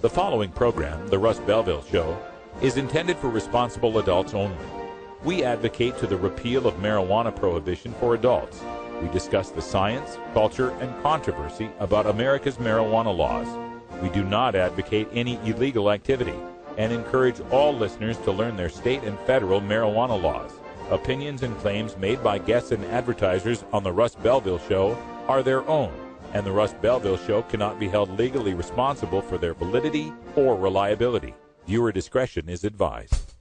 The following program, The Russ Belville Show, is intended for responsible adults only. We advocate to the repeal of marijuana prohibition for adults. We discuss the science, culture, and controversy about America's marijuana laws. We do not advocate any illegal activity and encourage all listeners to learn their state and federal marijuana laws. Opinions and claims made by guests and advertisers on The Russ Belville Show are their own, and The Russ Belville Show cannot be held legally responsible for their validity or reliability. Viewer discretion is advised.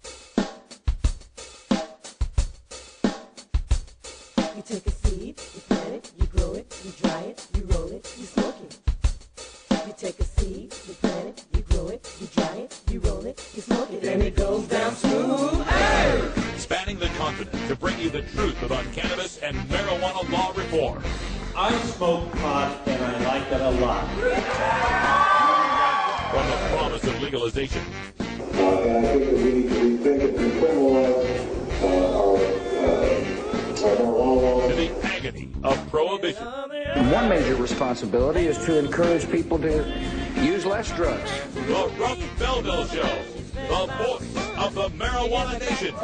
You take a seed, you plant it, you grow it, you dry it, you roll it, you smoke it. You take a seed, you plant it, you grow it, you dry it, you roll it, you smoke it. Then it goes down smooth. Hey! Spanning the continent to bring you the truth about cannabis and marijuana law reform. I smoke pot and I like it a lot. From the promise of legalization. And I think that we need to rethink and decriminalize our marijuana laws. To the agony of prohibition. One major responsibility is to encourage people to use less drugs. The Russ Belville Show, the voice of the marijuana nation.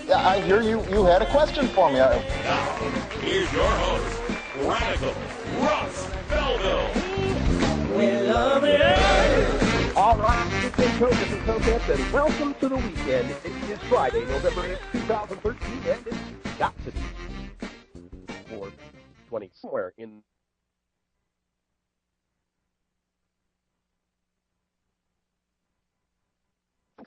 Yeah, I hear you had a question for me. Now, here's your host, Radical Russ Belville. We love it. All right, this is Cokeheads, and welcome to the weekend. It is Friday, November 8th, 2013, and it's got to be 4:20 somewhere in.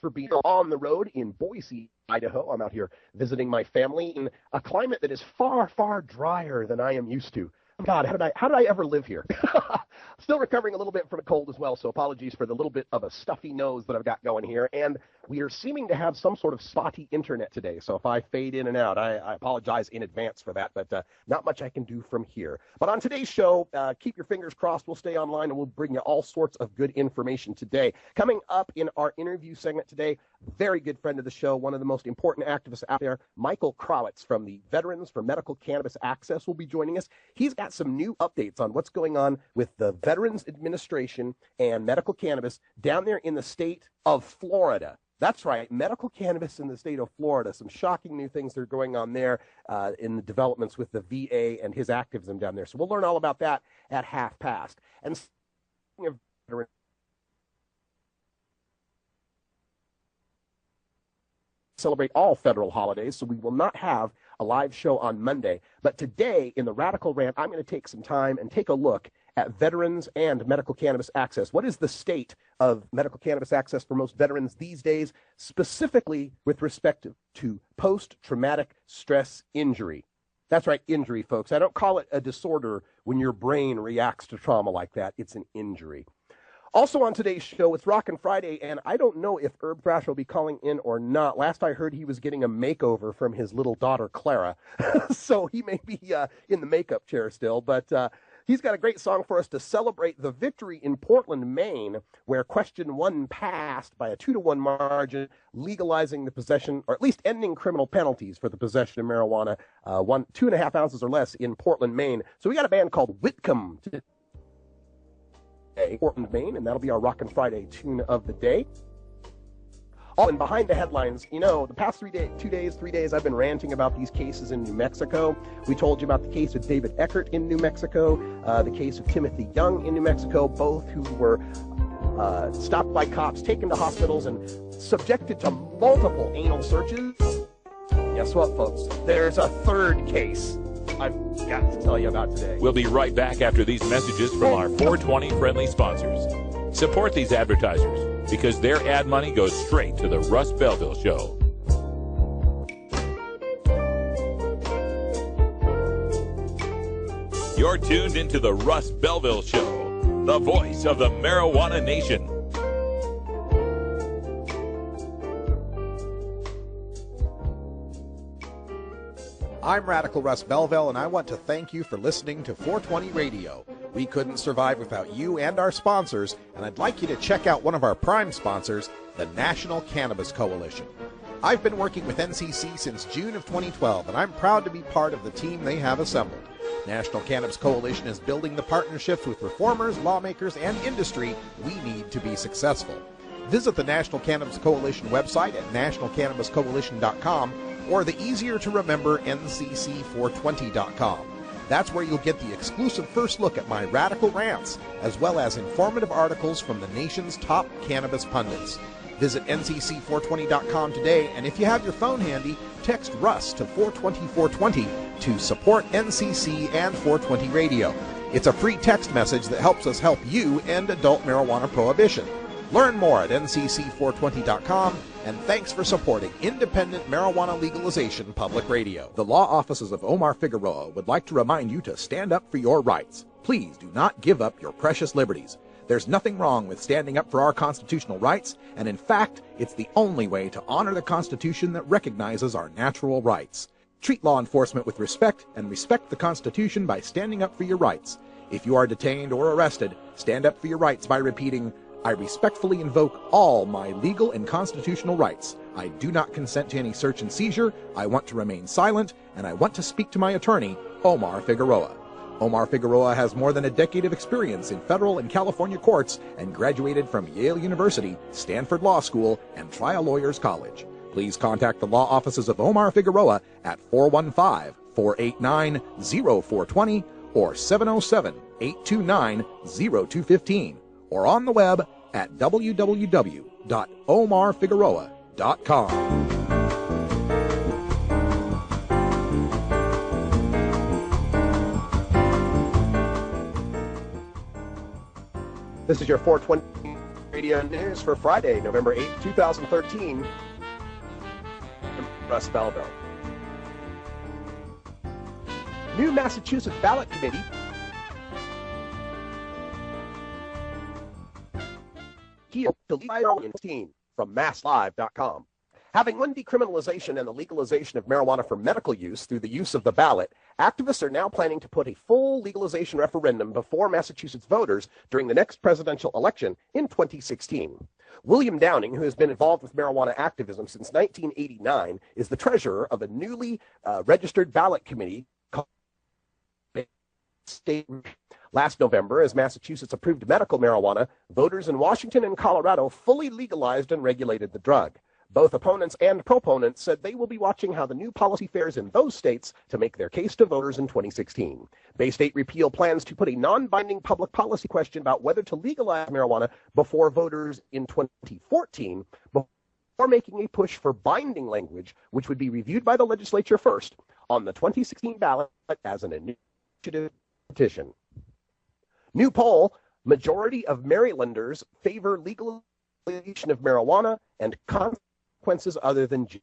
For being on the road in Boise, Idaho. I'm out here visiting my family in a climate that is far, far drier than I am used to. God, how did I ever live here? Still recovering a little bit from a cold as well, so apologies for the little bit of a stuffy nose that I've got going here. And we are seeming to have some sort of spotty internet today, so if I fade in and out, I apologize in advance for that, but not much I can do from here. But on today's show, keep your fingers crossed. We'll stay online and we'll bring you all sorts of good information today. Coming up in our interview segment today, very good friend of the show, one of the most important activists out there, Michael Krawitz from the Veterans for Medical Cannabis Access will be joining us. He's got some new updates on what's going on with the Veterans Administration and medical cannabis down there in the state of Florida. That's right, medical cannabis in the state of Florida. Some shocking new things that are going on there in the developments with the VA and his activism down there. So we'll learn all about that at 5:30. And speaking of veterans, celebrate all federal holidays, so we will not have a live show on Monday. But today, in the Radical Rant, I'm going to take some time and take a look at veterans and medical cannabis access. What is the state of medical cannabis access for most veterans these days, specifically with respect to post-traumatic stress injury? That's right, injury, folks. I don't call it a disorder when your brain reacts to trauma like that. It's an injury. Also on today's show, it's Rockin' Friday, and I don't know if Herb Thrash will be calling in or not. Last I heard, he was getting a makeover from his little daughter, Clara. So he may be in the makeup chair still, but he's got a great song for us to celebrate the victory in Portland, Maine, where question 1 passed by a 2-1 margin, legalizing the possession, or at least ending criminal penalties for the possession of marijuana, 2.5 ounces or less in Portland, Maine. So we got a band called Whitcomb today, Portland, Maine, and that'll be our Rockin' Friday tune of the day. Oh, and behind the headlines, you know, the past 3 days, I've been ranting about these cases in New Mexico. We told you about the case of David Eckert in New Mexico, the case of Timothy Young in New Mexico, both who were stopped by cops, taken to hospitals, and subjected to multiple anal searches. Guess what, folks? There's a third case I've got to tell you about today. We'll be right back after these messages from our 420 friendly sponsors. Support these advertisers because their ad money goes straight to the Russ Belville Show. You're tuned into the Russ Belville Show, the voice of the marijuana nation. I'm Radical Russ Belville, and I want to thank you for listening to 420 Radio. We couldn't survive without you and our sponsors, and I'd like you to check out one of our prime sponsors, the National Cannabis Coalition. I've been working with NCC since June of 2012, and I'm proud to be part of the team they have assembled. National Cannabis Coalition is building the partnerships with reformers, lawmakers, and industry we need to be successful. Visit the National Cannabis Coalition website at nationalcannabiscoalition.com or the easier-to-remember ncc420.com. That's where you'll get the exclusive first look at my radical rants, as well as informative articles from the nation's top cannabis pundits. Visit ncc420.com today, and if you have your phone handy, text Russ to 420-420 to support NCC and 420 Radio. It's a free text message that helps us help you end adult marijuana prohibition. Learn more at ncc420.com, and thanks for supporting independent marijuana legalization public radio. The law offices of Omar Figueroa would like to remind you to stand up for your rights. Please do not give up your precious liberties. There's nothing wrong with standing up for our constitutional rights, and in fact, it's the only way to honor the Constitution that recognizes our natural rights. Treat law enforcement with respect, and respect the Constitution by standing up for your rights. If you are detained or arrested, stand up for your rights by repeating, "I respectfully invoke all my legal and constitutional rights. I do not consent to any search and seizure. I want to remain silent, and I want to speak to my attorney, Omar Figueroa." Omar Figueroa has more than a decade of experience in federal and California courts and graduated from Yale University, Stanford Law School, and Trial Lawyers College. Please contact the law offices of Omar Figueroa at 415-489-0420 or 707-829-0215, or on the web at www.omarfigueroa.com. This is your 420 Radio News for Friday, November 8, 2013. I'm Russ Belville. New Massachusetts ballot committee from masslive.com. Having won decriminalization and the legalization of marijuana for medical use through the use of the ballot, activists are now planning to put a full legalization referendum before Massachusetts voters during the next presidential election in 2016. William Downing, who has been involved with marijuana activism since 1989, is the treasurer of a newly registered ballot committee called State. Last November, as Massachusetts approved medical marijuana, voters in Washington and Colorado fully legalized and regulated the drug. Both opponents and proponents said they will be watching how the new policy fares in those states to make their case to voters in 2016. Bay State repeal plans to put a non-binding public policy question about whether to legalize marijuana before voters in 2014, before making a push for binding language, which would be reviewed by the legislature first on the 2016 ballot as an initiative petition. New poll, majority of Marylanders favor legalization of marijuana and consequences other than jail.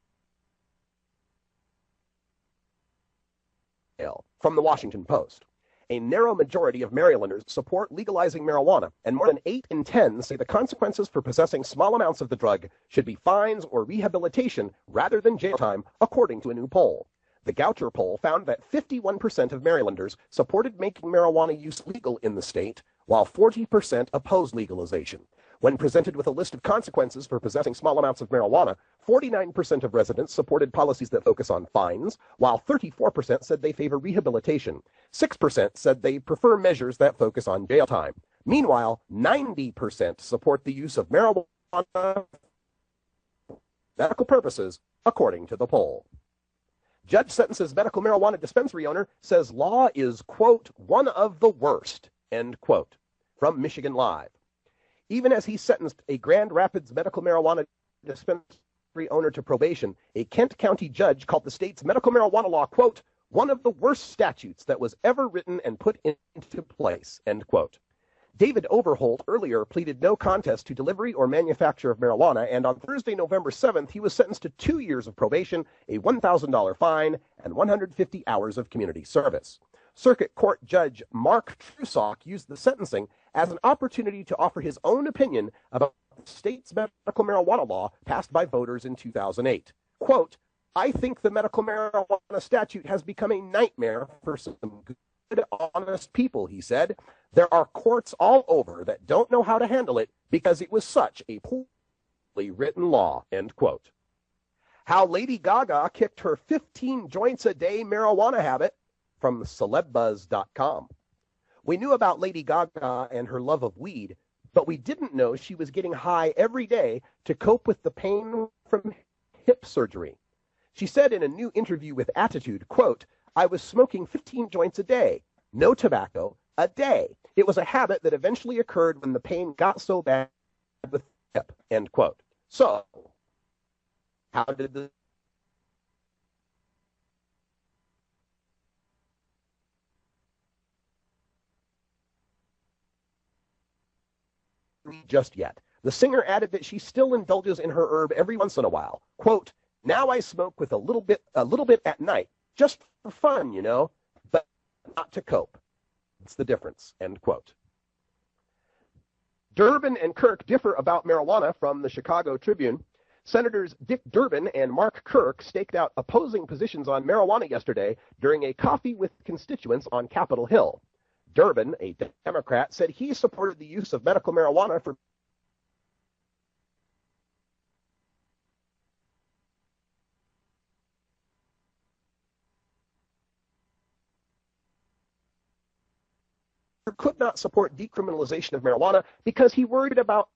From the Washington Post. A narrow majority of Marylanders support legalizing marijuana, and more than 8 in 10 say the consequences for possessing small amounts of the drug should be fines or rehabilitation rather than jail time, according to a new poll. The Goucher poll found that 51% of Marylanders supported making marijuana use legal in the state, while 40% opposed legalization. When presented with a list of consequences for possessing small amounts of marijuana, 49% of residents supported policies that focus on fines, while 34% said they favor rehabilitation. 6% said they prefer measures that focus on jail time. Meanwhile, 90% support the use of marijuana for medical purposes, according to the poll. Judge sentences medical marijuana dispensary owner, says law is, quote, one of the worst, end quote. From Michigan Live. Even as he sentenced a Grand Rapids medical marijuana dispensary owner to probation, a Kent County judge called the state's medical marijuana law, quote, one of the worst statutes that was ever written and put into place, end quote. David Overholt earlier pleaded no contest to delivery or manufacture of marijuana, and on Thursday, November 7th, he was sentenced to 2 years of probation, a $1,000 fine, and 150 hours of community service. Circuit Court Judge Mark Trusock used the sentencing as an opportunity to offer his own opinion about the state's medical marijuana law passed by voters in 2008. Quote, I think the medical marijuana statute has become a nightmare for some good, honest people, he said. There are courts all over that don't know how to handle it because it was such a poorly written law, end quote. How Lady Gaga kicked her 15 joints a day marijuana habit. from celebbuzz.com. We knew about Lady Gaga and her love of weed, but we didn't know she was getting high every day to cope with the pain from hip surgery. She said in a new interview with Attitude, quote, "I was smoking 15 joints a day, no tobacco, a day. It was a habit that eventually occurred when the pain got so bad with the hip," end quote. So, how did the just yet? The singer added that she still indulges in her herb every once in a while. Quote, "Now I smoke with a little bit at night, just for fun, you know, but not to cope. It's the difference," end quote. Durbin and Kirk differ about marijuana from the Chicago Tribune. Senators Dick Durbin and Mark Kirk staked out opposing positions on marijuana yesterday during a coffee with constituents on Capitol Hill. Durbin, a Democrat, said he supported the use of medical marijuana for could not support decriminalization of marijuana because he worried about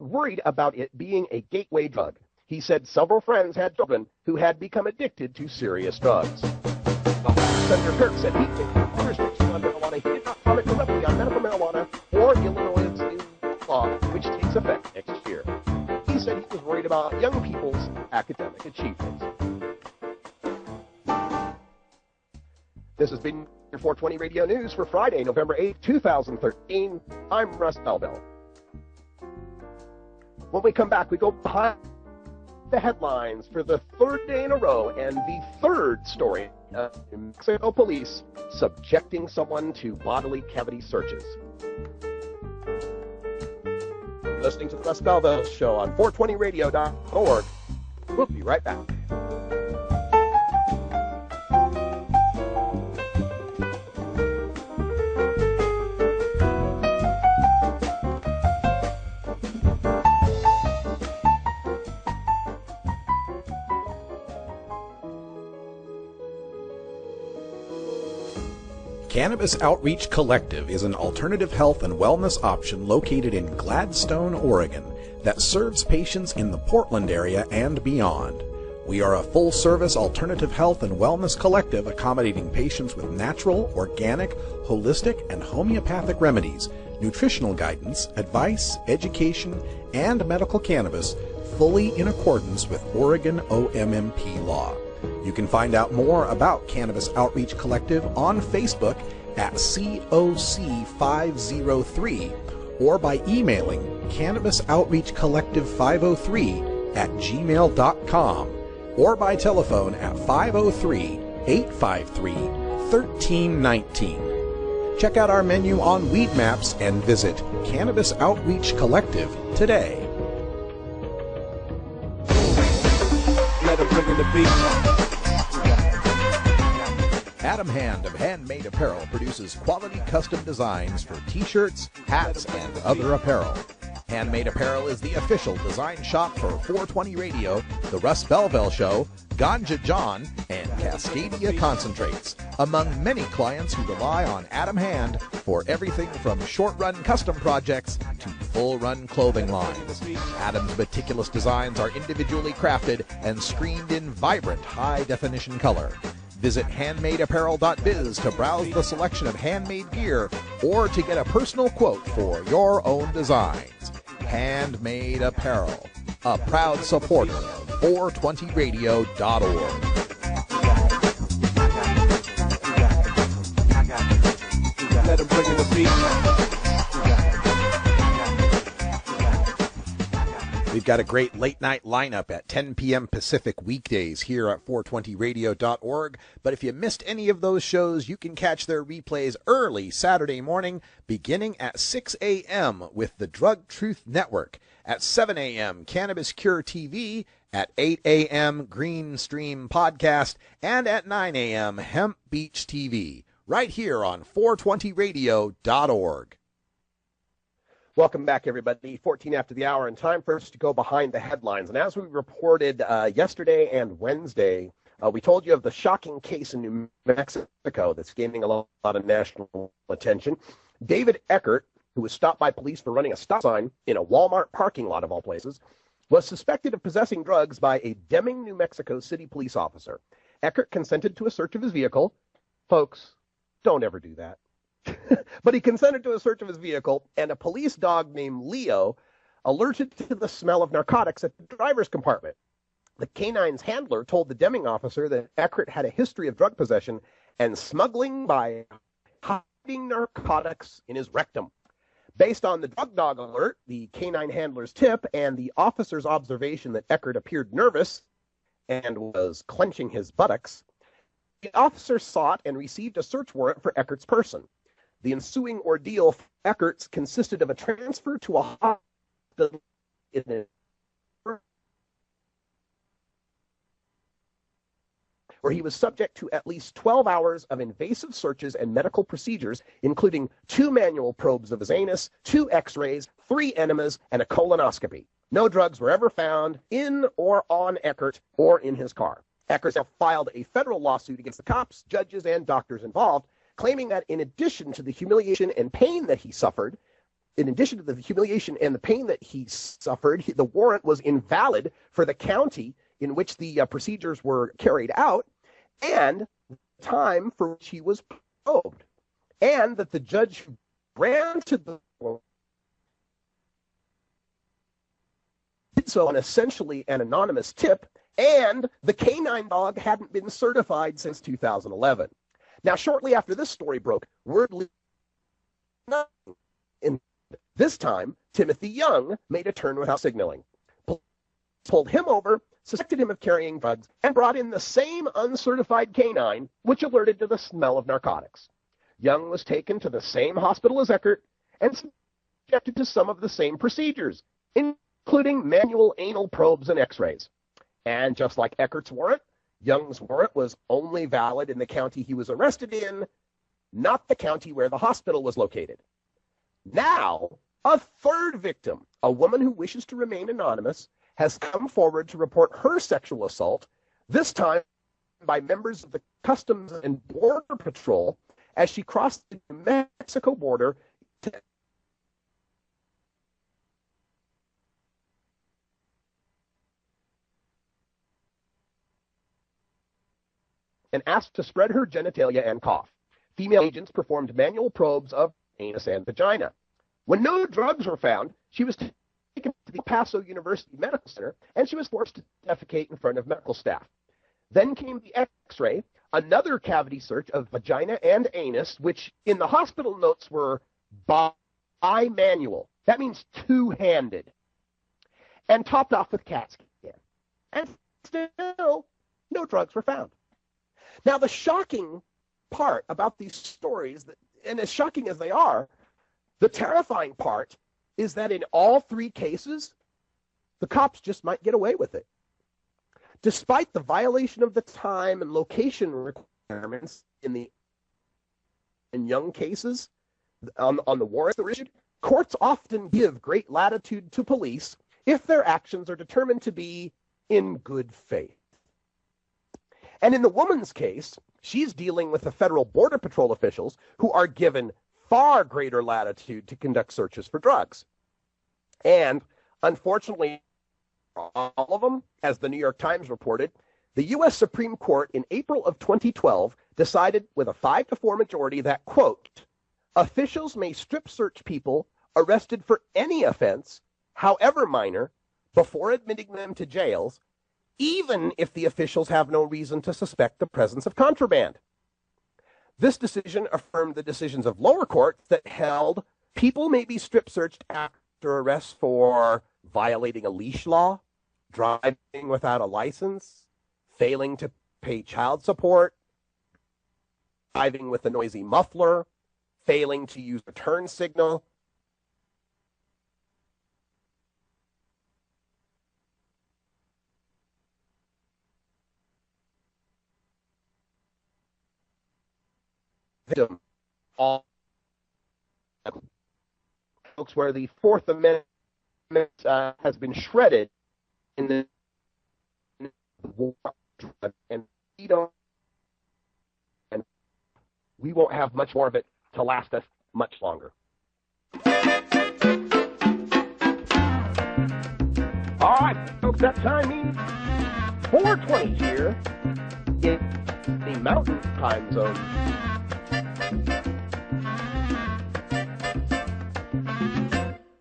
it being a gateway drug. He said several friends had children who had become addicted to serious drugs. Senator Kirk said he took restrictions on marijuana. He did not comment directly on medical marijuana or Illinois' new law, which takes effect next year. He said he was worried about young people's academic achievements. This has been your 420 Radio News for Friday, November 8, 2013. I'm Russ Belville. When we come back, we go behind the headlines for the third day in a row and the third story of New Mexico police subjecting someone to bodily cavity searches. You're listening to the Russ Belville Show on 420radio.org. We'll be right back. Cannabis Outreach Collective is an alternative health and wellness option located in Gladstone, Oregon, that serves patients in the Portland area and beyond. We are a full-service alternative health and wellness collective accommodating patients with natural, organic, holistic, and homeopathic remedies, nutritional guidance, advice, education, and medical cannabis, fully in accordance with Oregon OMMP law. You can find out more about Cannabis Outreach Collective on Facebook at COC503 or by emailing cannabisoutreachcollective503@gmail.com or by telephone at 503-853-1319. Check out our menu on Weed Maps and visit Cannabis Outreach Collective today. Let them bring in the beat. Adam Hand of Handmade Apparel produces quality custom designs for t-shirts, hats, and other apparel. Handmade Apparel is the official design shop for 420 Radio, The Russ Belville Show, Ganja John, and Cascadia Concentrates, among many clients who rely on Adam Hand for everything from short-run custom projects to full-run clothing lines. Adam's meticulous designs are individually crafted and screened in vibrant, high-definition color. Visit handmadeapparel.biz to browse the selection of handmade gear or to get a personal quote for your own designs. Handmade Apparel, a proud supporter of 420radio.org. Let them bring in the beat. We've got a great late-night lineup at 10 p.m. Pacific weekdays here at 420radio.org. But if you missed any of those shows, you can catch their replays early Saturday morning, beginning at 6 a.m. with the Drug Truth Network. At 7 a.m., Cannabis Cure TV. At 8 a.m., Green Stream Podcast. And at 9 a.m., Hemp Beach TV. Right here on 420radio.org. Welcome back, everybody. 14 after the hour, and time for us to go behind the headlines. And as we reported yesterday and Wednesday, We told you of the shocking case in New Mexico that's gaining a lot of national attention. David Eckert, who was stopped by police for running a stop sign in a Walmart parking lot of all places, was suspected of possessing drugs by a Deming, New Mexico city police officer. Eckert consented to a search of his vehicle. Folks, don't ever do that. But he consented to a search of his vehicle, and a police dog named Leo alerted to the smell of narcotics at the driver's compartment. The canine's handler told the Deming officer that Eckert had a history of drug possession and smuggling by hiding narcotics in his rectum. Based on the drug dog alert, the canine handler's tip, and the officer's observation that Eckert appeared nervous and was clenching his buttocks, the officer sought and received a search warrant for Eckert's person. The ensuing ordeal for Eckert's consisted of a transfer to a hospital in where he was subject to at least 12 hours of invasive searches and medical procedures, including 2 manual probes of his anus, 2 x-rays, 3 enemas, and a colonoscopy. No drugs were ever found in or on Eckert or in his car. Eckert filed a federal lawsuit against the cops, judges, and doctors involved, claiming that in addition to the humiliation and pain that he suffered, the warrant was invalid for the county in which the procedures were carried out, and the time for which he was probed, and that the judge granted the warrant did so on essentially an anonymous tip, and the canine dog hadn't been certified since 2011. Now, shortly after this story broke, word leaked. This time, Timothy Young made a turn without signaling. Police pulled him over, suspected him of carrying drugs, and brought in the same uncertified canine, which alerted to the smell of narcotics. Young was taken to the same hospital as Eckert and subjected to some of the same procedures, including manual anal probes and x-rays. And just like Eckert's warrant, Young's warrant was only valid in the county he was arrested in, not the county where the hospital was located. Now, a third victim, a woman who wishes to remain anonymous, has come forward to report her sexual assault, this time by members of the Customs and Border Patrol, as she crossed the New Mexico border and asked to spread her genitalia and cough. Female agents performed manual probes of anus and vagina. When no drugs were found, she was taken to the El Paso University Medical Center, and she was forced to defecate in front of medical staff. Then came the x-ray, another cavity search of vagina and anus, which in the hospital notes were bimanual. That means two-handed. And topped off with CAT scan. And still, no drugs were found. Now, the shocking part about these stories, and as shocking as they are, the terrifying part is that in all 3 cases, the cops just might get away with it. Despite the violation of the time and location requirements in young cases, on the warrants that were issued, courts often give great latitude to police if their actions are determined to be in good faith. And in the woman's case, she's dealing with the federal Border Patrol officials who are given far greater latitude to conduct searches for drugs. And unfortunately, all of them, as the New York Times reported, the U.S. Supreme Court in April of 2012 decided with a 5-4 majority that, quote, officials may strip search people arrested for any offense, however minor, before admitting them to jails, even if the officials have no reason to suspect the presence of contraband. This decision affirmed the decisions of lower courts that held people may be strip searched after arrest for violating a leash law, driving without a license, failing to pay child support, driving with a noisy muffler, failing to use a turn signal. Victim, all folks, where the Fourth Amendment has been shredded in the war and on, and we won't have much more of it to last us much longer. All right, folks, that time means 4:20 here in the Mountain Time Zone.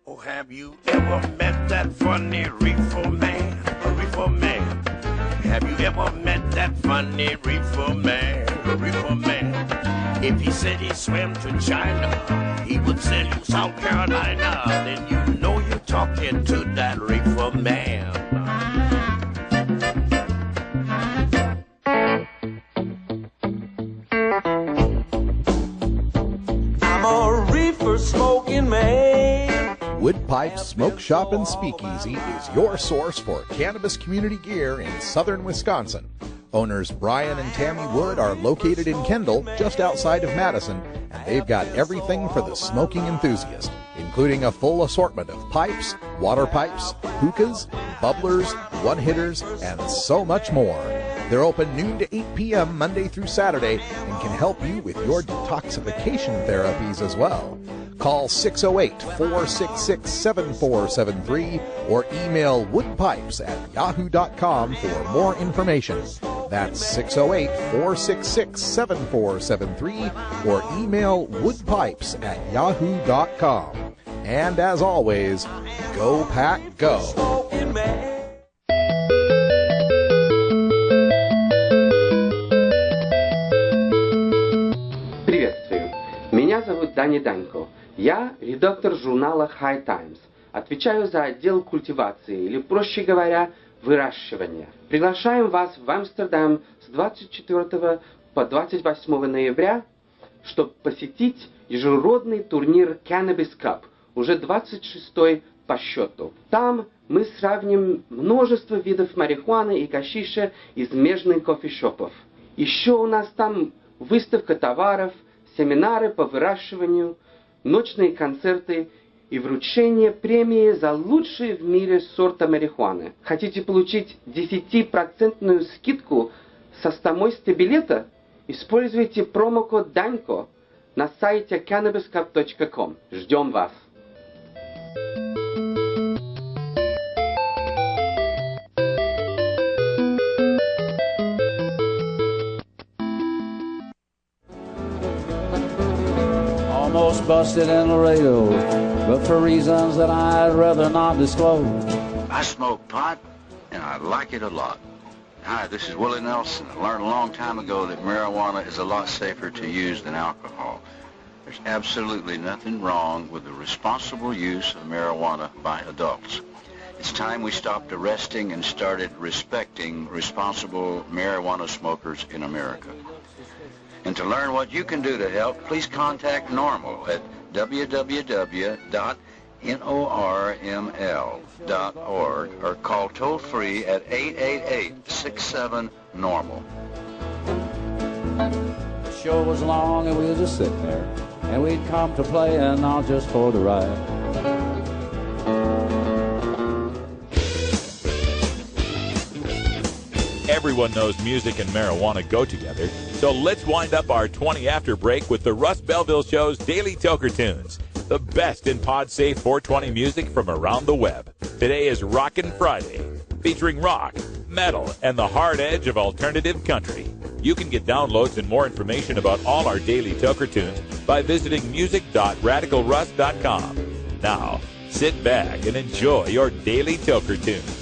Oh, have you ever met that funny reefer man? A reefer man. Have you ever met that funny reefer man? A reefer man. If he said he swam to China, he would sell you South Carolina. Then you know you're talking to that reefer man. I'm a reefer smoking man. Wood Pipes Smoke Shop and Speakeasy is your source for cannabis community gear in southern Wisconsin. Owners Brian and Tammy Wood are located in Kendall, just outside of Madison, and they've got everything for the smoking enthusiast, including a full assortment of pipes, water pipes, hookahs, bubblers, one-hitters, and so much more. They're open noon to 8 p.m. Monday through Saturday and can help you with your detoxification therapies as well. Call 608-466-7473 or email woodpipes@yahoo.com for more information. That's 608-466-7473 or email woodpipes@yahoo.com. And as always, go pack go. Smoking man. Приветствую. Меня зовут Дани Данько. Я редактор журнала High Times. Отвечаю за отдел культивации, или, проще говоря, выращивания. Приглашаем вас в Амстердам с 24 по 28 ноября, чтобы посетить ежегодный турнир Cannabis Cup, уже 26-й по счету. Там мы сравним множество видов марихуаны и гашиша из местных кофешопов. Еще у нас там выставка товаров, семинары по выращиванию, ночные концерты и вручение премии за лучший в мире сорта марихуаны. Хотите получить 10% скидку со стоимости билета? Используйте промокод DANKO на сайте cannabiscup.com. Ждем вас! Almost busted in Laredo, but for reasons that I'd rather not disclose. I smoke pot, and I like it a lot. Hi, this is Willie Nelson. I learned a long time ago that marijuana is a lot safer to use than alcohol. There's absolutely nothing wrong with the responsible use of marijuana by adults. It's time we stopped arresting and started respecting responsible marijuana smokers in America. And to learn what you can do to help, please contact NORML at www.norml.org or call toll-free at 888-67-NORMAL. The show was long and we were just sitting there, and we'd come to play and not just for the ride. Everyone knows music and marijuana go together, so let's wind up our 20 after break with the Russ Belville Show's Daily Toker Tunes, the best in pod-safe 420 music from around the web. Today is Rockin' Friday, featuring rock, metal, and the hard edge of alternative country. You can get downloads and more information about all our Daily Toker Tunes by visiting music.radicalruss.com. Now, sit back and enjoy your Daily Toker Tunes.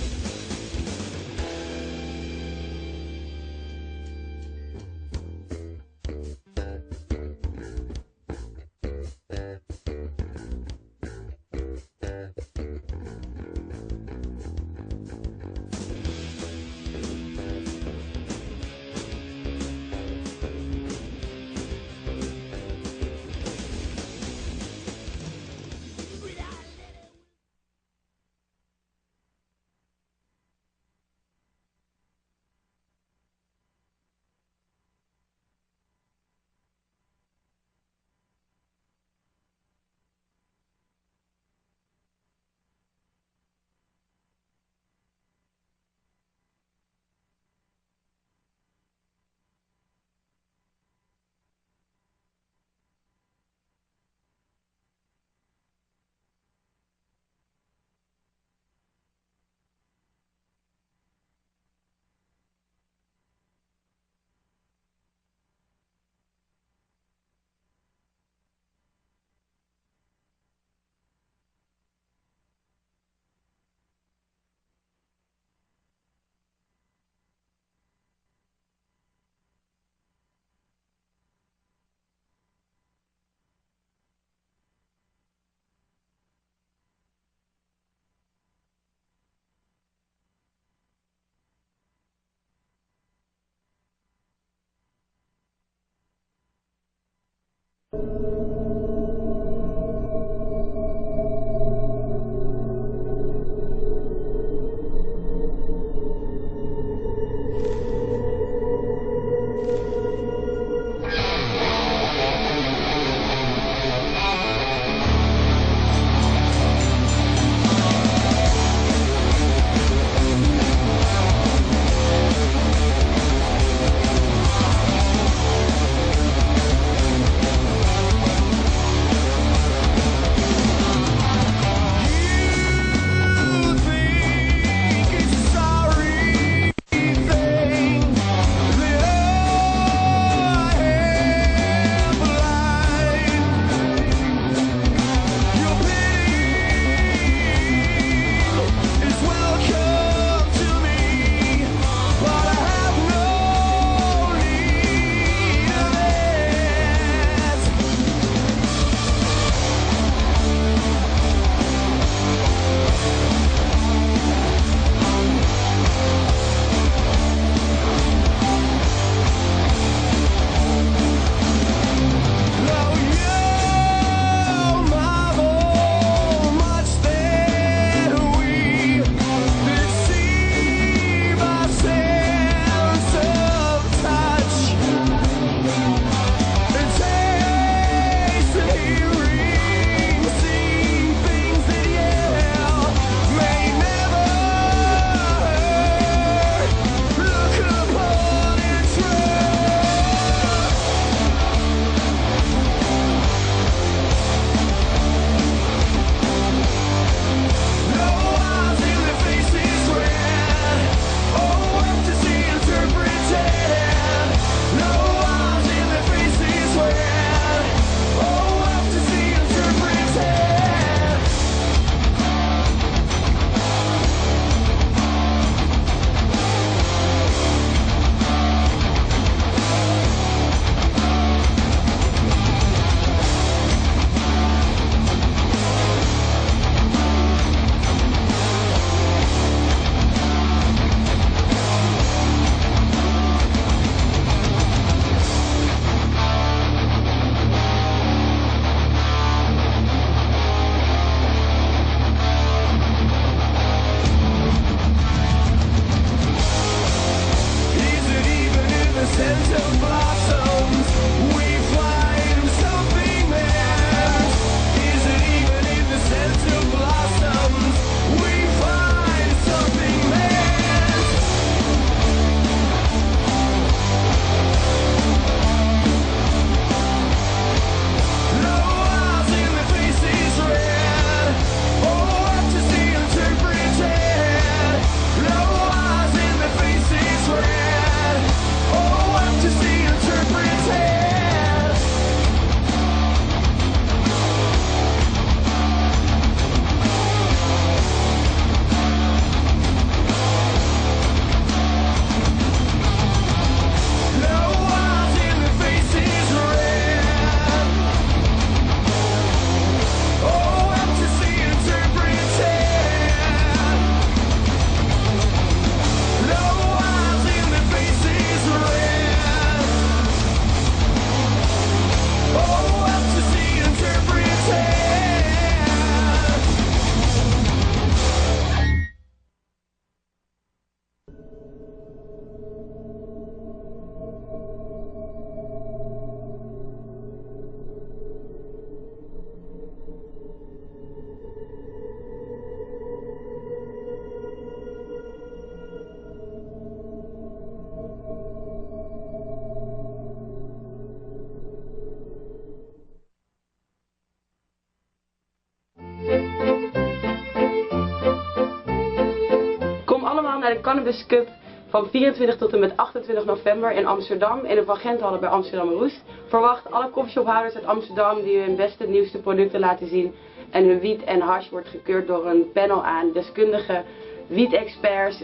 naar de Cannabis Cup van 24 tot en met 28 november in Amsterdam in de Van Genthallen bij Amsterdam Roest. Verwacht alle coffeeshophouders uit Amsterdam die hun beste en nieuwste producten laten zien. En hun wiet en hash wordt gekeurd door een panel aan deskundige wiet-experts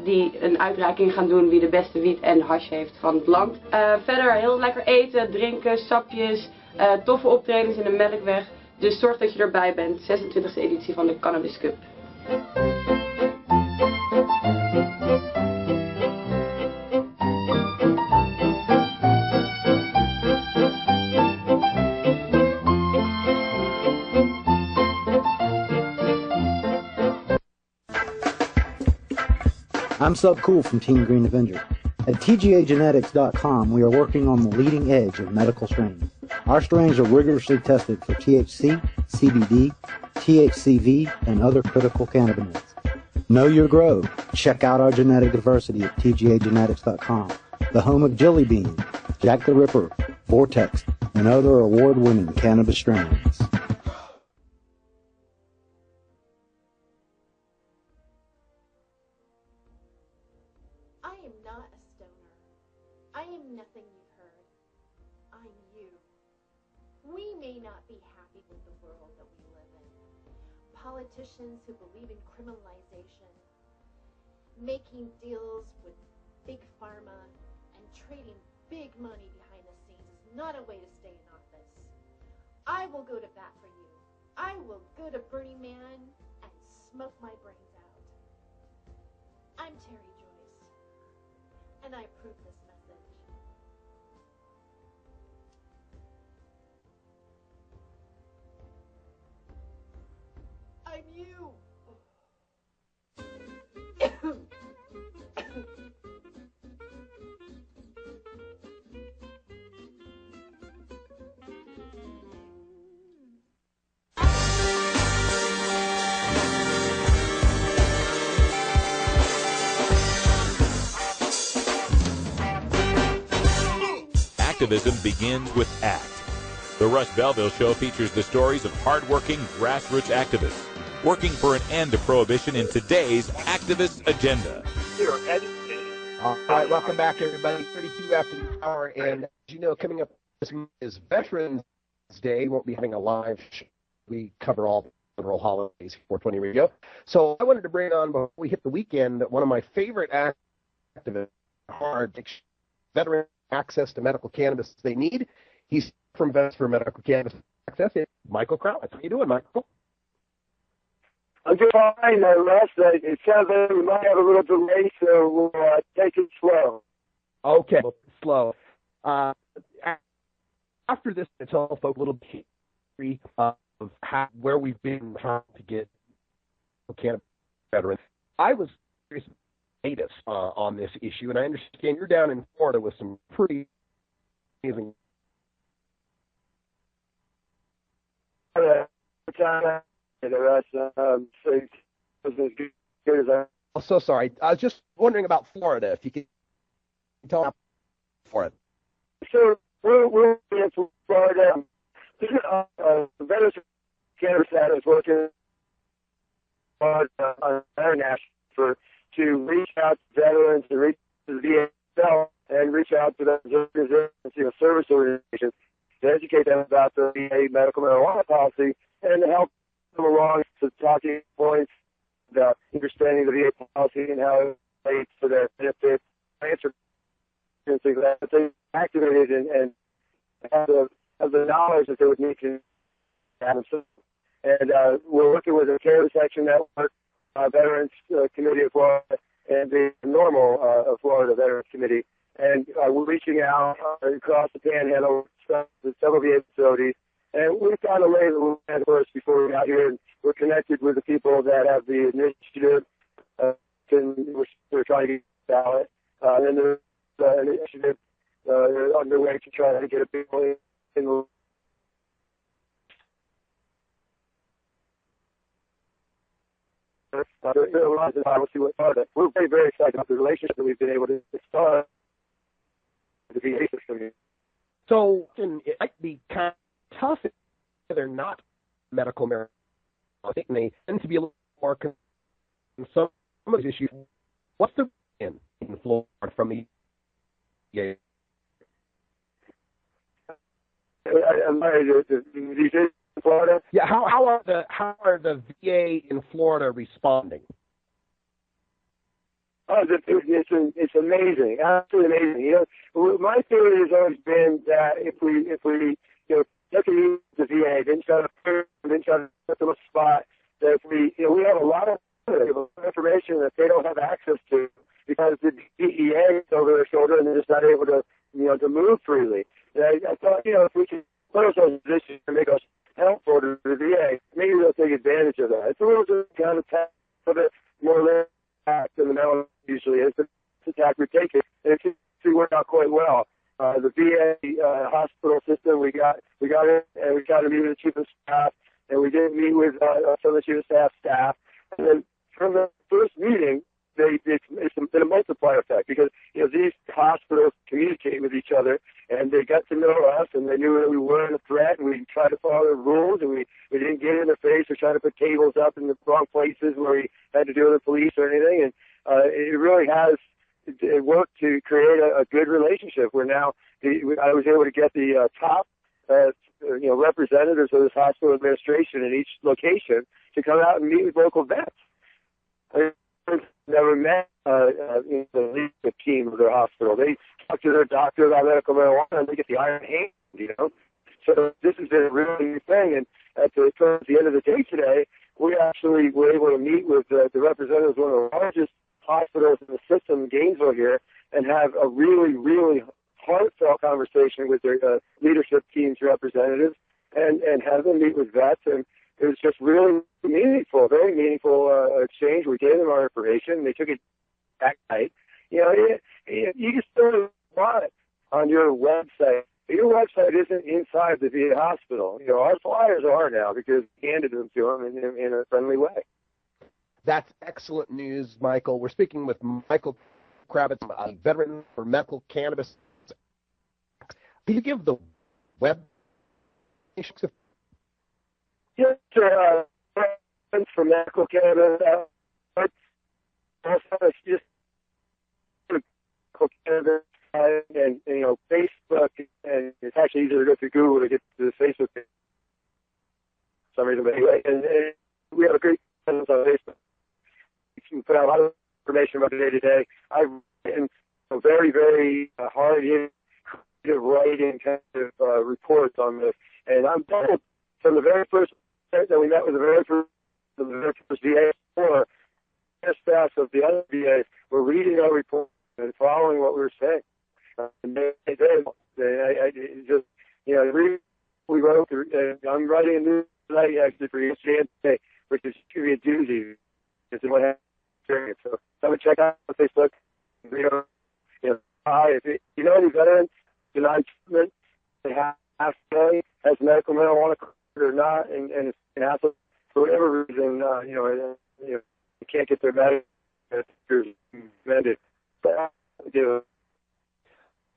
die een uitreiking gaan doen wie de beste wiet en hash heeft van het land. Verder heel lekker eten, drinken, sapjes, toffe optredens in de Melkweg. Dus zorg dat je erbij bent, 26e editie van de Cannabis Cup. I'm Subcool from Team Green Avenger. At TGAgenetics.com, we are working on the leading edge of medical strains. Our strains are rigorously tested for THC, CBD, THCV, and other critical cannabinoids. Know your grow. Check out our genetic diversity at TGAgenetics.com, the home of Jelly Bean, Jack the Ripper, Vortex, and other award-winning cannabis strains. I am not a stoner. I am nothing you've heard. I'm you. We may not be happy with the world that we live in. Politicians who believe in criminalization, making deals with big pharma, and trading big money behind the scenes is not a way to stay in office. I will go to bat for you. I will go to Burning Man and smoke my brains out. I'm Terry Joyce, and I approve this message. I'm you. Activism begins with ACT. The Russ Belville Show features the stories of hardworking grassroots activists working for an end to prohibition in today's activist agenda. All right, welcome back, everybody. 32 after the hour, and as you know, coming up this month is Veterans Day. We won't be having a live show. We cover all the federal holidays, 420 Radio. So I wanted to bring on, before we hit the weekend, one of my favorite activists, veteran access to medical cannabis they need. He's from Vets for Medical Cannabis Access. It's Michael Krawitz. How you doing, Michael? I'm doing fine, Russ. It sounds like we might have a little delay, so we'll take it slow. Okay, slow. After this, I'll tell folks a little bit of where we've been trying to get cannabis veterans. I was curious latest on this issue, and I understand you're down in Florida with some pretty amazing. I'm so sorry. I was just wondering about Florida. If you could tell me about Florida. So we're in Florida. Veterans Cannabis Access working on international to reach out to veterans, to reach to the VA and reach out to those organizations, service organizations, to educate them about the VA medical marijuana policy and to help them along to talking points, the understanding the VA policy and how it relates to their benefits, answer and things like that. They activated and have the knowledge that they would need to have themselves. And we're working with the Cannabis Action Network, Veterans Committee of Florida, and the normal Florida Veterans Committee. And we're reaching out across the Panhandle to several VA facilities. And we've kind of laid the land first before we got here. And we're connected with the people that have the initiative. We're trying to get the ballot. And there's an initiative underway to try to get a people in the we're very, very excited about the relationship that we've been able to start with the VA system. So it might be kind of tough if they're not medical marijuana. I think they tend to be a little more concerned. Some of these issues What's the in Florida from the VA? in Florida? Yeah, how are the VA in Florida responding? Oh, it's amazing, absolutely amazing. You know, my theory has always been that if we look at the VA, then try to put them a spot that if we have a lot of information that they don't have access to because the DEA is over their shoulder and they're just not able to to move freely. And I thought if we could put ourselves in a position to make us helpful to the VA, maybe they'll take advantage of that. It's a little bit kind of a bit more attack than the mail usually is, but this attack we take it, and it seems to work out quite well. The VA hospital system, we got it, and we got to meet with the chief of staff, and we did meet with some of the chief of staff, and then from the first meeting, it's been a multiplier effect because these hospitals communicate with each other, and they got to know us, and they knew that we weren't a threat, and we tried to follow the rules, and we didn't get in their face or try to put tables up in the wrong places where we had to deal with the police or anything, and it really has worked to create a good relationship where now I was able to get the top representatives of this hospital administration in each location to come out and meet with local vets. I never met the leadership team of their hospital. They talk to their doctor about medical marijuana and they get the iron hand, So this has been a really new thing. And towards the end of the day today, we actually were able to meet with the representatives of one of the largest hospitals in the system in Gainesville here and have a really, really heartfelt conversation with their leadership team's representatives and have them meet with vets. And it was just really meaningful, very meaningful exchange. We gave them our information. They took it back night. You can still want it on your website. Your website isn't inside the VA hospital. Our flyers are now because we handed them to them in a friendly way. That's excellent news, Michael. We're speaking with Michael Krawitz, a veteran for Medical Cannabis. Can you give the web? Yes, for Medical Cannabis. It's just Medical Cannabis and Facebook, and it's actually easier to go through Google to get to the Facebook page for some reason. But anyway, and we have a great presence on Facebook. We can put out a lot of information about the day-to-day. I've written very, very hard writing kind of reports on this, and I'm told from the very first that we met with the very first VA or staff of the other VAs were reading our report and following what we were saying. And they just, we wrote, I'm writing a new site actually for yesterday today, which is going to be a doozy. It's what happened. So I would check out on Facebook. If you know any veterans denied treatment, they have to say has medical marijuana or not, and it's an hassle for whatever reason. You can't get their medical recommended. But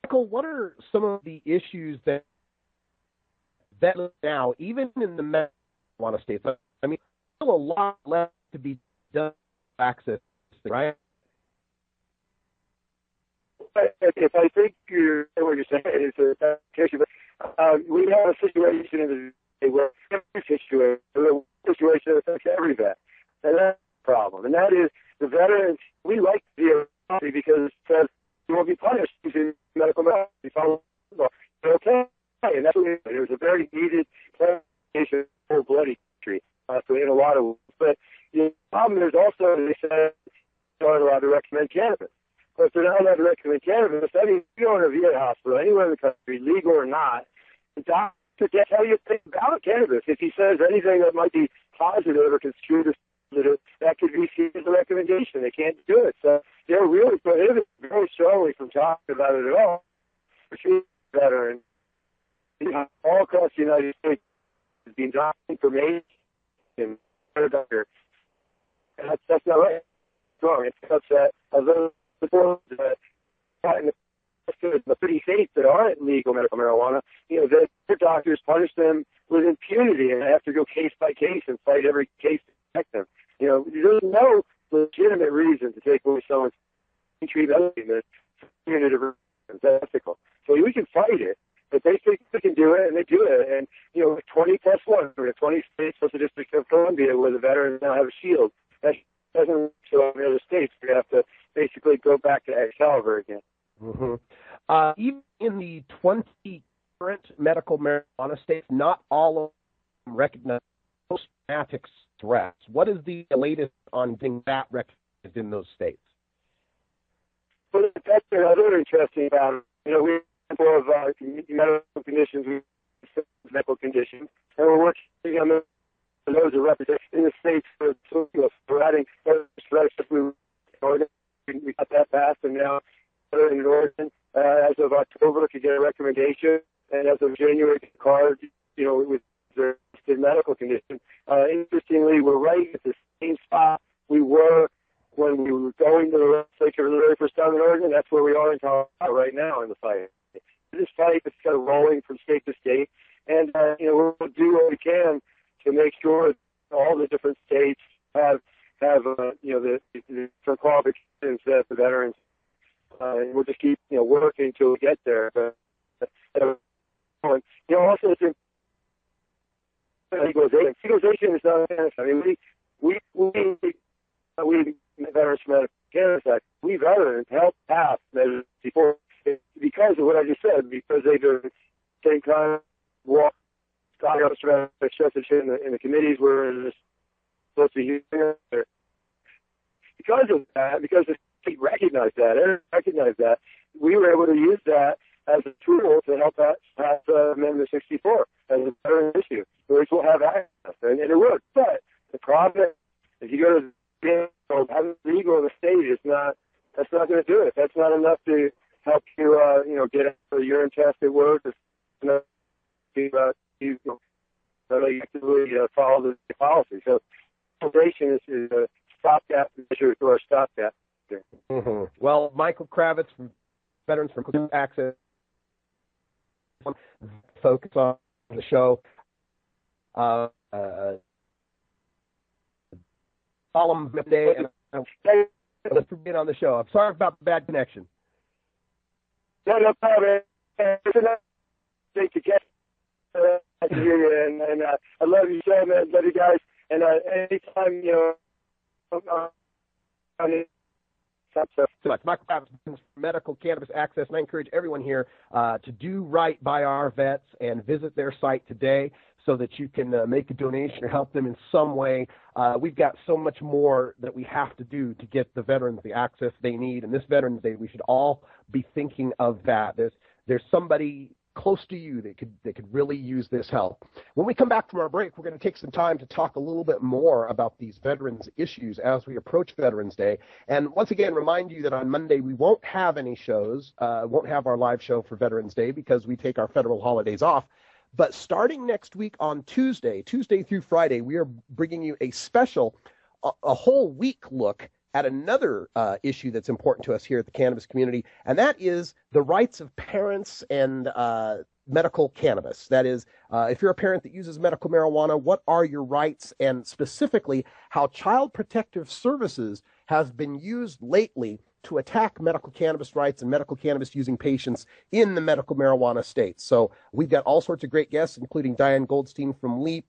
Michael, what are some of the issues that now, even in the marijuana states? I mean, still a lot left to be done. Access, right? If I think what you're saying is a issue, but we have a situation in the where situation affects every vet, and that's the problem. And that is the veterans. We like the VA because it says you won't be punished using medical marijuana. Okay, and that's what it was a very needed clarification for bloody tree. So in a lot of, but the problem is also they said they're not allowed to recommend cannabis. But if they're not allowed to recommend cannabis, I mean, you go in a VA hospital, anywhere in the country, legal or not, the doctor can't tell you anything about cannabis. If he says anything that might be positive or construed as positive, that could be seen as a recommendation. They can't do it. So they're really prohibited very strongly from talking about it at all. Which is better. And all across the United States is being done information and doctor. And that's not right. It's wrong. It's upset. Although in the pretty states that aren't legal medical marijuana, their doctors punish them with impunity and have to go case by case and fight every case to protect them. There's no legitimate reason to take away someone's treat other treatment, that's ethical. So we can fight it, but they think they can do it, and they do it. And, 20 plus 1, we have 20 states plus the District of Columbia where the veterans now have a shield. That doesn't show up in other states. We have to basically go back to Excalibur again. Mm-hmm. Even in the 20 current medical marijuana states, not all of them recognize post-traumatic stress. What is the latest on getting that recognized in those states? Well, that's another interesting about it. We have more of medical conditions, medical conditions, and we're working on those are represented in the states for adding stress. We got that passed, and now in Oregon, as of October, to get a recommendation, and as of January, card, with the medical condition. Interestingly, we're right at the same spot we were when we were going to the legislature for the very first time in Oregon. That's where we are in Colorado right now in the fight. This fight is kind of rolling from state to state, and we'll do what we can to make sure all the different states have the different qualifications that the veterans. And we'll just keep working till we get there. But also it's legalization. Legalization is not an I mean, we veterans from Medical Cannabis Access, we veterans help pass measures before because of what I just said, because they do the same kind of walk, in the committees where it's supposed to be here. Because of that, because they recognize that, we were able to use that as a tool to help pass Amendment 64 as a veteran issue, which will have access, and it works. But the problem, if you go to having it legal in the state, that's not going to do it. That's not enough to help you, get a urine test at work. It's not to actively follow the policy. So, legalization is a stopgap measure to our stopgap. Mm-hmm. Well, Michael Krawitz from Veterans for Access, focus on the show. Solemn day, and let's begin on the show. I'm sorry about the bad connection. No problem. Take the guest. I hear you, and I love you, show, man. Love you guys. And anytime so much. Michael Krawitz from Medical Cannabis Access, and I encourage everyone here to do right by our vets and visit their site today so that you can make a donation or help them in some way. We've got so much more that we have to do to get the veterans the access they need. And this Veterans Day, we should all be thinking of that. There's somebody close to you that could really use this help. When we come back from our break, we're going to take some time to talk a little bit more about these veterans issues as we approach Veterans Day. And once again, remind you that on Monday we won't have any shows, won't have our live show for Veterans Day because we take our federal holidays off. But starting next week on Tuesday through Friday, we are bringing you a special, a whole week look at another issue that's important to us here at the cannabis community, and that is the rights of parents and medical cannabis. That is, if you're a parent that uses medical marijuana, what are your rights, and specifically how Child Protective Services has been used lately to attack medical cannabis rights and medical cannabis using patients in the medical marijuana states. So we've got all sorts of great guests, including Diane Goldstein from LEAP,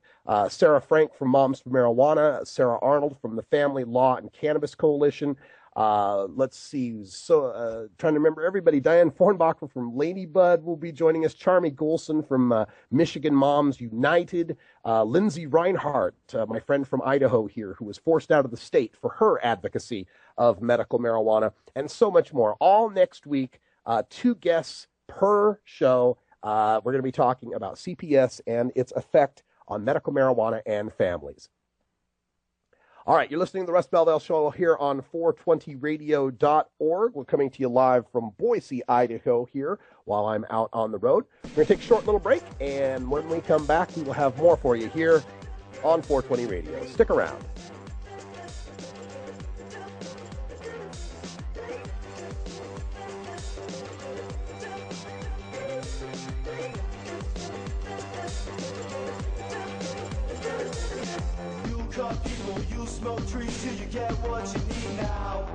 Sarah Frank from Moms for Marijuana, Sarah Arnold from the Family Law and Cannabis Coalition. Let's see, trying to remember everybody. Diane Fornbacher from Ladybud will be joining us. Charmy Golson from Michigan Moms United. Lindsay Reinhart, my friend from Idaho here, who was forced out of the state for her advocacy of medical marijuana, and so much more. All next week, 2 guests per show. We're going to be talking about CPS and its effect on medical marijuana and families. All right, you're listening to the Russ Belville Show here on 420radio.org. We're coming to you live from Boise, Idaho here while I'm out on the road. We're going to take a short little break, and when we come back, we will have more for you here on 420 Radio. Stick around. cut people, you smoke trees till you get what you need now.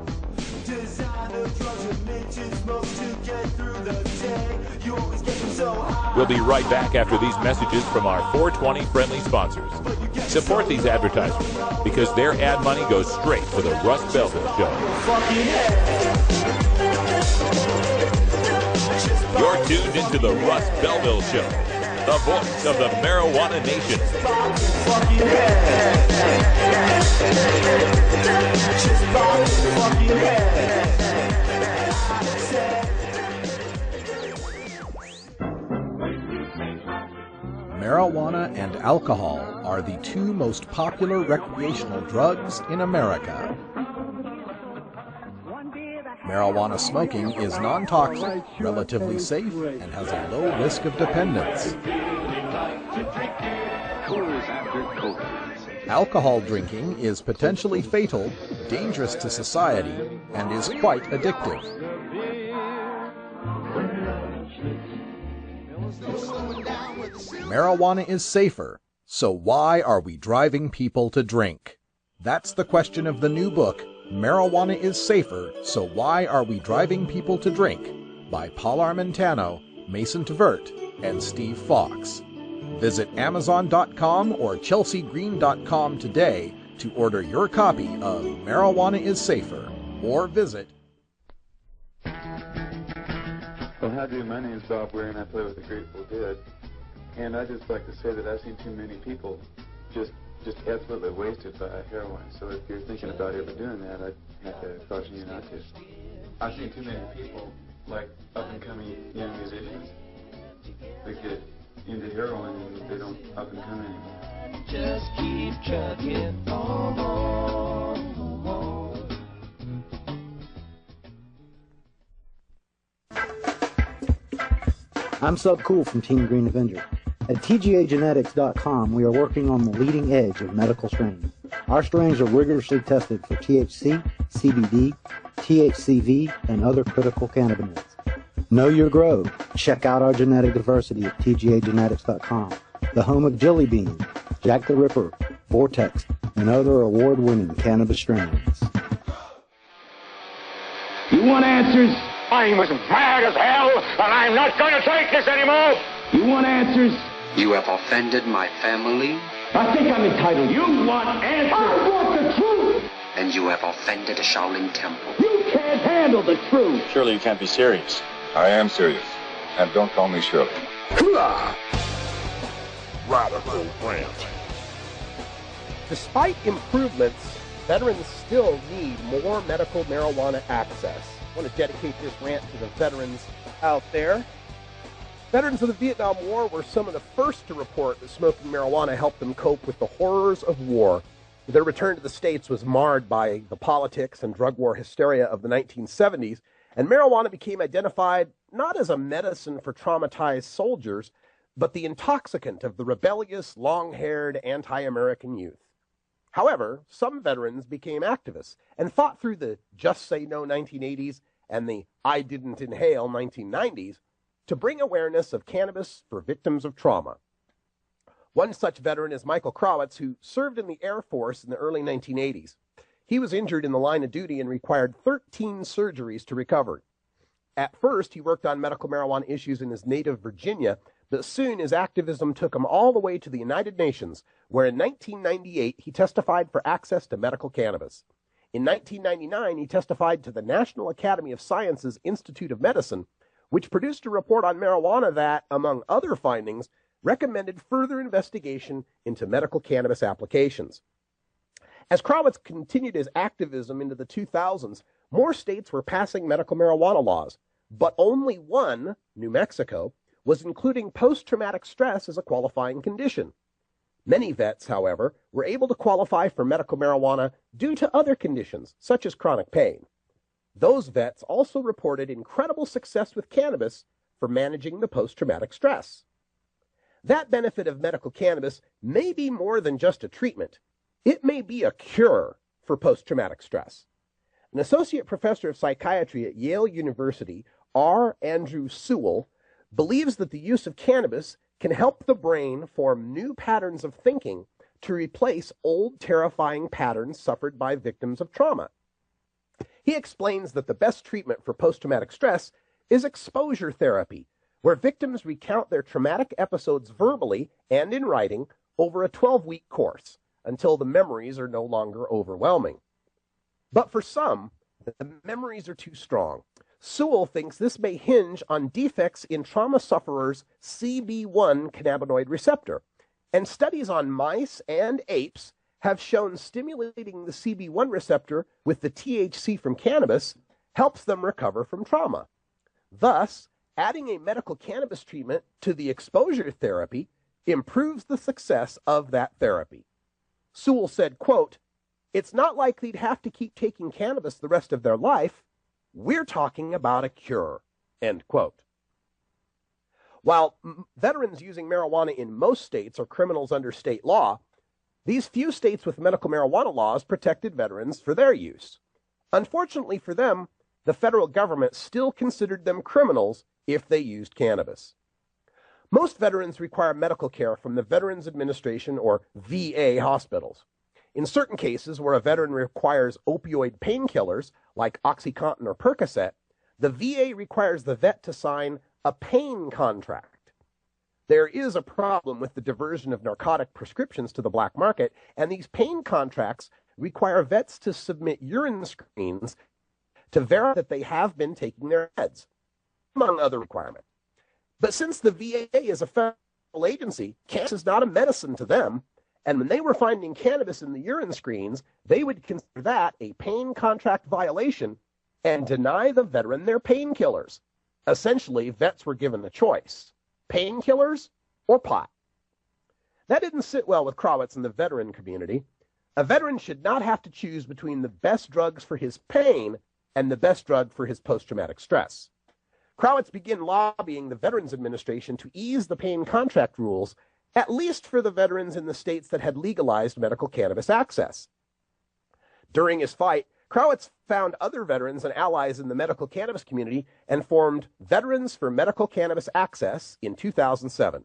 Designer drugs and mention smokes to get through the day. You always get them so high. We'll be right back after these messages from our 420 friendly sponsors. Support these advertisers because their ad money goes straight to the Russ Belville Show. You're tuned into the Russ Belville Show, the voice of the marijuana nation. Marijuana and alcohol are the two most popular recreational drugs in America. Marijuana smoking is non-toxic, relatively safe, and has a low risk of dependence. Alcohol drinking is potentially fatal, dangerous to society, and is quite addictive. Marijuana is safer, so why are we driving people to drink? That's the question of the new book, Marijuana is Safer, So Why Are We Driving People to Drink? By Paul Armentano, Mason Tvert, and Steve Fox. Visit Amazon.com or ChelseaGreen.com today to order your copy of Marijuana is Safer, or visit. Well, how do you? My name is Bob Ware, and I play with the Grateful Dead. And I'd just like to say that I've seen too many people just absolutely wasted by heroin. So if you're thinking about ever doing that, I'd have to caution you not to. I've seen too many people, like up-and-coming young musicians, that get into heroin and they don't up-and-come anymore. Just keep chugging on. I'm Sub Cool from Team Green Avenger. At TGAgenetics.com, we are working on the leading edge of medical strains. Our strains are rigorously tested for THC, CBD, THCV, and other critical cannabinoids. Know your grow. Check out our genetic diversity at TGAgenetics.com, the home of Jelly Bean, Jack the Ripper, Vortex, and other award-winning cannabis strains. You want answers? I'm as mad as hell, and I'm not going to take this anymore. You want answers? You have offended my family. I think I'm entitled. You want answers? I want the truth. And you have offended a Shaolin temple. You can't handle the truth. Surely you can't be serious. I am serious. And don't call me Shirley. Radical rant. Despite improvements, veterans still need more medical marijuana access. I want to dedicate this rant to the veterans out there. Veterans of the Vietnam War were some of the first to report that smoking marijuana helped them cope with the horrors of war. Their return to the States was marred by the politics and drug war hysteria of the 1970s, and marijuana became identified not as a medicine for traumatized soldiers, but the intoxicant of the rebellious, long-haired, anti-American youth. However, some veterans became activists and fought through the Just Say No 1980s and the I Didn't Inhale 1990s to bring awareness of cannabis for victims of trauma. One such veteran is Michael Krawitz, who served in the Air Force in the early 1980s. He was injured in the line of duty and required 13 surgeries to recover. At first, he worked on medical marijuana issues in his native Virginia, but soon his activism took him all the way to the United Nations, where in 1998 he testified for access to medical cannabis. In 1999, he testified to the National Academy of Sciences Institute of Medicine, which produced a report on marijuana that, among other findings, recommended further investigation into medical cannabis applications. As Krawitz continued his activism into the 2000s, more states were passing medical marijuana laws, but only one, New Mexico, was including post-traumatic stress as a qualifying condition. Many vets, however, were able to qualify for medical marijuana due to other conditions, such as chronic pain. Those vets also reported incredible success with cannabis for managing the post-traumatic stress. That benefit of medical cannabis may be more than just a treatment. It may be a cure for post-traumatic stress. An associate professor of psychiatry at Yale University, R. Andrew Sewell, believes that the use of cannabis can help the brain form new patterns of thinking to replace old terrifying patterns suffered by victims of trauma. He explains that the best treatment for post-traumatic stress is exposure therapy, where victims recount their traumatic episodes verbally and in writing over a 12-week course until the memories are no longer overwhelming. But for some, the memories are too strong. Sewell thinks this may hinge on defects in trauma sufferers' CB1 cannabinoid receptor, and studies on mice and apes have shown stimulating the CB1 receptor with the THC from cannabis helps them recover from trauma. Thus, adding a medical cannabis treatment to the exposure therapy improves the success of that therapy. Sewell said, quote, "It's not like they'd have to keep taking cannabis the rest of their life. We're talking about a cure," end quote. While veterans using marijuana in most states are criminals under state law, these few states with medical marijuana laws protected veterans for their use. Unfortunately for them, the federal government still considered them criminals if they used cannabis. Most veterans require medical care from the Veterans Administration or VA hospitals. In certain cases where a veteran requires opioid painkillers like OxyContin or Percocet, the VA requires the vet to sign a pain contract. There is a problem with the diversion of narcotic prescriptions to the black market, and these pain contracts require vets to submit urine screens to verify that they have been taking their meds, among other requirements. But since the VA is a federal agency, cannabis is not a medicine to them, and when they were finding cannabis in the urine screens, they would consider that a pain contract violation and deny the veteran their painkillers. Essentially, vets were given the choice, painkillers or pot. That didn't sit well with Krawitz and the veteran community. A veteran should not have to choose between the best drugs for his pain and the best drug for his post-traumatic stress. Krawitz began lobbying the Veterans Administration to ease the pain contract rules, at least for the veterans in the states that had legalized medical cannabis access. During his fight, Krawitz found other veterans and allies in the medical cannabis community and formed Veterans for Medical Cannabis Access in 2007.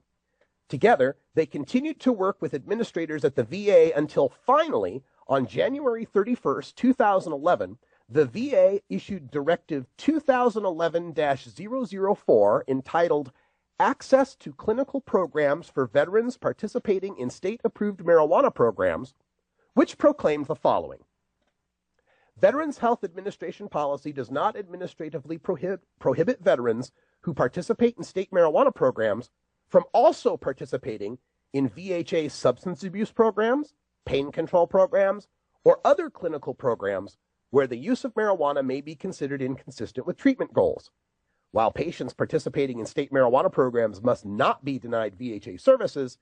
Together, they continued to work with administrators at the VA until finally, on January 31st, 2011, the VA issued Directive 2011-004 entitled Access to Clinical Programs for Veterans Participating in State-Approved Marijuana Programs, which proclaimed the following. Veterans Health Administration policy does not administratively prohibit veterans who participate in state marijuana programs from also participating in VHA substance abuse programs, pain control programs, or other clinical programs where the use of marijuana may be considered inconsistent with treatment goals. While patients participating in state marijuana programs must not be denied VHA services,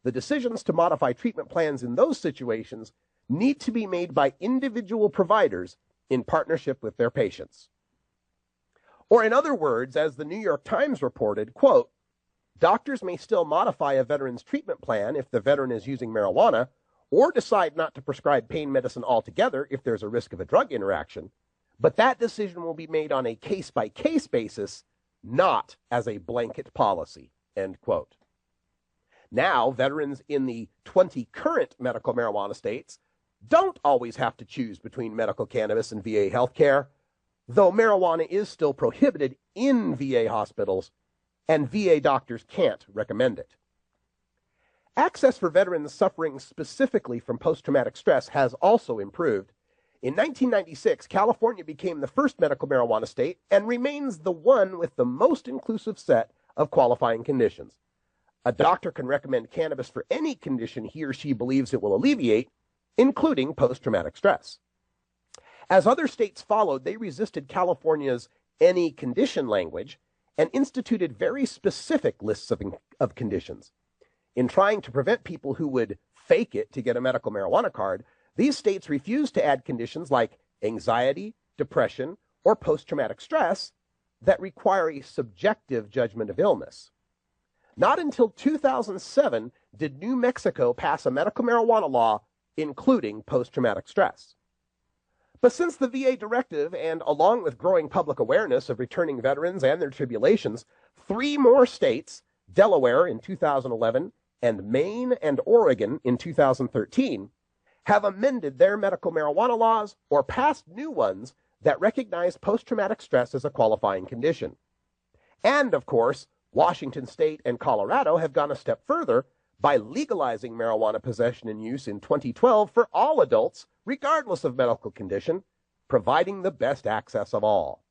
the decisions to modify treatment plans in those situations need to be made by individual providers in partnership with their patients. Or in other words, as the New York Times reported, quote, doctors may still modify a veteran's treatment plan if the veteran is using marijuana, or decide not to prescribe pain medicine altogether if there's a risk of a drug interaction, but that decision will be made on a case-by-case basis, not as a blanket policy, end quote. Now, veterans in the 20 current medical marijuana states don't always have to choose between medical cannabis and VA healthcare, though marijuana is still prohibited in VA hospitals, and VA doctors can't recommend it. Access for veterans suffering specifically from post-traumatic stress has also improved. In 1996, California became the first medical marijuana state and remains the one with the most inclusive set of qualifying conditions. A doctor can recommend cannabis for any condition he or she believes it will alleviate, including post-traumatic stress. As other states followed, they resisted California's any condition language and instituted very specific lists of conditions. In trying to prevent people who would fake it to get a medical marijuana card, these states refused to add conditions like anxiety, depression, or post-traumatic stress that require a subjective judgment of illness. Not until 2007 did New Mexico pass a medical marijuana law including post-traumatic stress. But since the VA directive, and along with growing public awareness of returning veterans and their tribulations, 3 more states, Delaware in 2011, and Maine and Oregon in 2013 have amended their medical marijuana laws or passed new ones that recognize post-traumatic stress as a qualifying condition. And, of course, Washington State and Colorado have gone a step further by legalizing marijuana possession and use in 2012 for all adults, regardless of medical condition, providing the best access of all.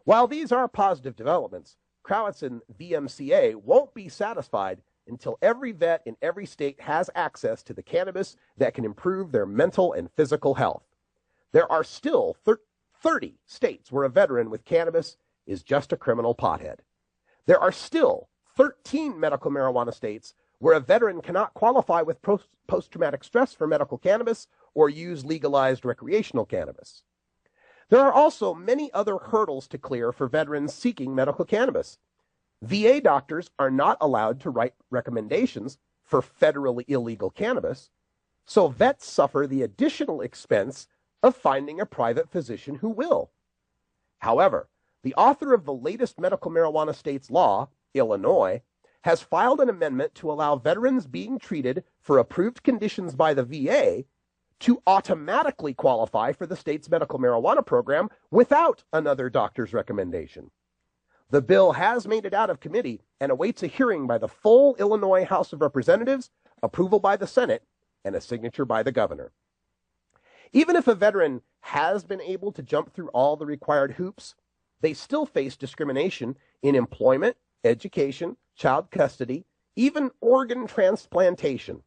While these are positive developments, Krawitz and VMCA won't be satisfied until every vet in every state has access to the cannabis that can improve their mental and physical health. There are still 30 states where a veteran with cannabis is just a criminal pothead. There are still 13 medical marijuana states where a veteran cannot qualify with post-traumatic stress for medical cannabis or use legalized recreational cannabis. There are also many other hurdles to clear for veterans seeking medical cannabis. VA doctors are not allowed to write recommendations for federally illegal cannabis, so vets suffer the additional expense of finding a private physician who will. However, the author of the latest medical marijuana state's law, Illinois, has filed an amendment to allow veterans being treated for approved conditions by the VA to automatically qualify for the state's medical marijuana program without another doctor's recommendation. The bill has made it out of committee and awaits a hearing by the full Illinois House of Representatives, approval by the Senate, and a signature by the governor. Even if a veteran has been able to jump through all the required hoops, they still face discrimination in employment, education, child custody, even organ transplantation.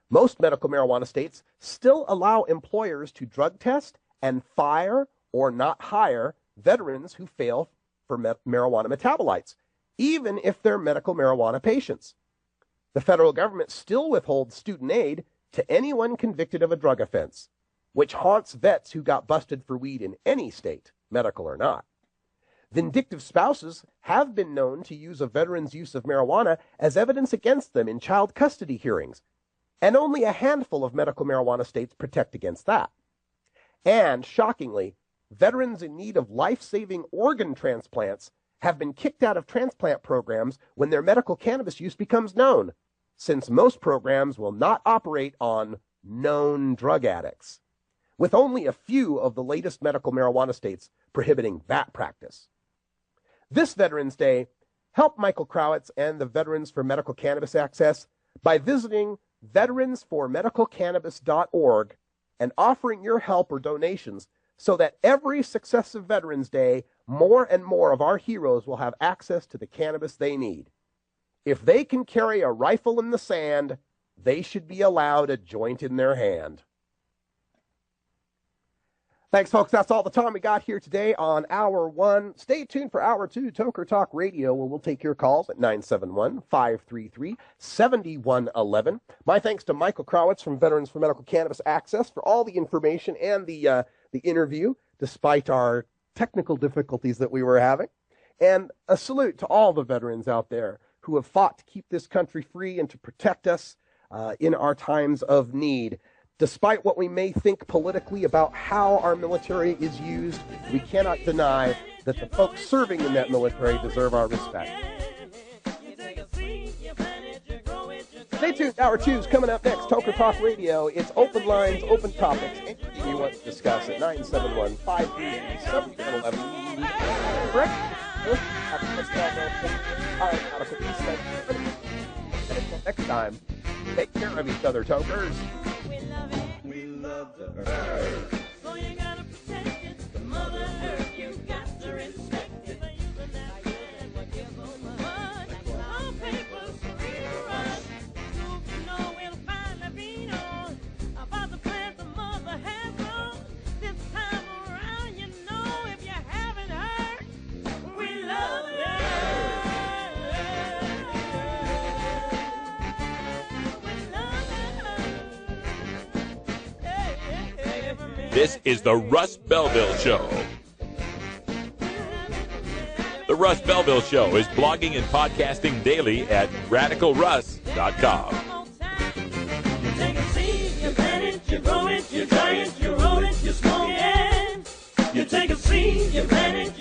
Most medical marijuana states still allow employers to drug test and fire or not hire veterans who fail for marijuana metabolites, even if they're medical marijuana patients. The federal government still withholds student aid to anyone convicted of a drug offense, which haunts vets who got busted for weed in any state, medical or not. Vindictive spouses have been known to use a veteran's use of marijuana as evidence against them in child custody hearings, and only a handful of medical marijuana states protect against that. And, shockingly, veterans in need of life-saving organ transplants have been kicked out of transplant programs when their medical cannabis use becomes known, since most programs will not operate on known drug addicts, with only a few of the latest medical marijuana states prohibiting that practice. This Veterans Day, help Michael Krawitz and the Veterans for Medical Cannabis Access by visiting veteransformedicalcannabis.org and offering your help or donations so that every successive Veterans Day, more and more of our heroes will have access to the cannabis they need. If they can carry a rifle in the sand, they should be allowed a joint in their hand. Thanks, folks. That's all the time we got here today on Hour 1. Stay tuned for Hour 2, Toker Talk Radio, where we'll take your calls at 971-533-7111. My thanks to Michael Krawitz from Veterans for Medical Cannabis Access for all the information and the interview, despite our technical difficulties that we were having. And a salute to all the veterans out there who have fought to keep this country free and to protect us in our times of need. Despite what we may think politically about how our military is used, we cannot deny that the folks serving in that military deserve our respect. Stay tuned. Hour 2 is coming up next. Toker Talk Radio. It's open lines, open topics. Anything you want to discuss at 971-533-7111. Correct? Until next time, take care of each other, Tokers. We love the earth. So you gotta protect it. The mother earth, you got to respect it. Some papers read us. So you know we'll finally be on about the plans the mother has on. This time around, you know, if you haven't heard, we love the earth. This is the Russ Belville Show. The Russ Belville Show is blogging and podcasting daily at radicalruss.com. You take a seed, you plant it, you grow it, you dry it, you roll it, you smoke it. You take a seed, you plant it,